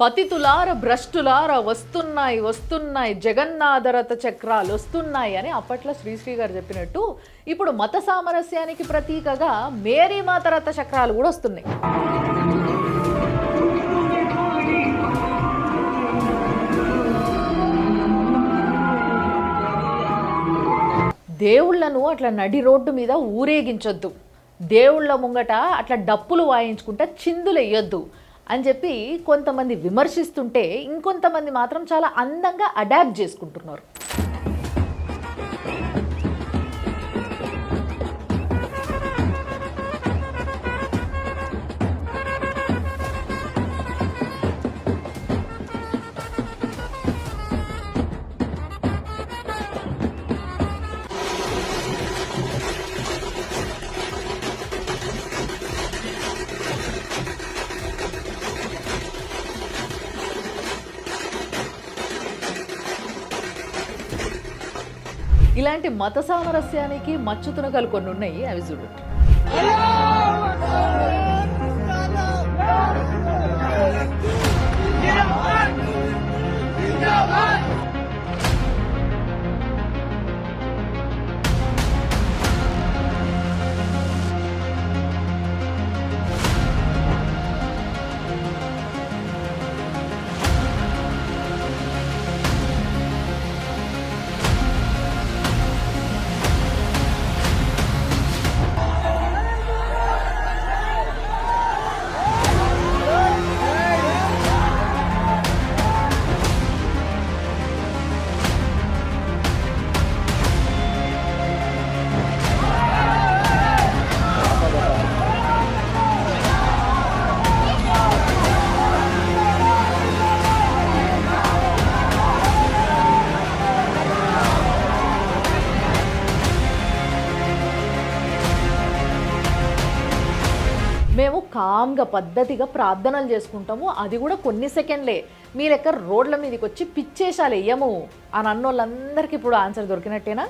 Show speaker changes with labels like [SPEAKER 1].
[SPEAKER 1] పతితులార భ్రష్టులార వస్తున్నాయి వస్తున్నాయి జగన్నాథరథ చక్రాలు వస్తున్నాయి అని అప్పట్లో శ్రీశ్రీ గారు చెప్పినట్టు ఇప్పుడు మత సామరస్యానికి ప్రతీకగా మేరీ మాత రథ చక్రాలు కూడా వస్తున్నాయి. దేవుళ్లను అట్లా నడి రోడ్డు మీద ఊరేగించొద్దు, దేవుళ్ళ ముంగట అట్లా డప్పులు వాయించుకుంటా చిందులు వేయొద్దు అని చెప్పి కొంతమంది విమర్శిస్తుంటే ఇంకొంతమంది మాత్రం చాలా అందంగా అడాప్ట్ చేసుకుంటున్నారు. ఇలాంటి మత సామరస్యానికి మచ్చుతునకలు కొన్ని ఉన్నాయి, అవి చూడు. మేము కామ్గా పద్ధతిగా ప్రార్థనలు చేసుకుంటాము, అది కూడా కొన్ని సెకండ్లే. మీ లెక్క రోడ్ల మీదకి వచ్చి పిచ్చేసాలు వెయ్యము అని అన్నోళ్ళందరికీ ఇప్పుడు ఆన్సర్ దొరికినట్టేనా?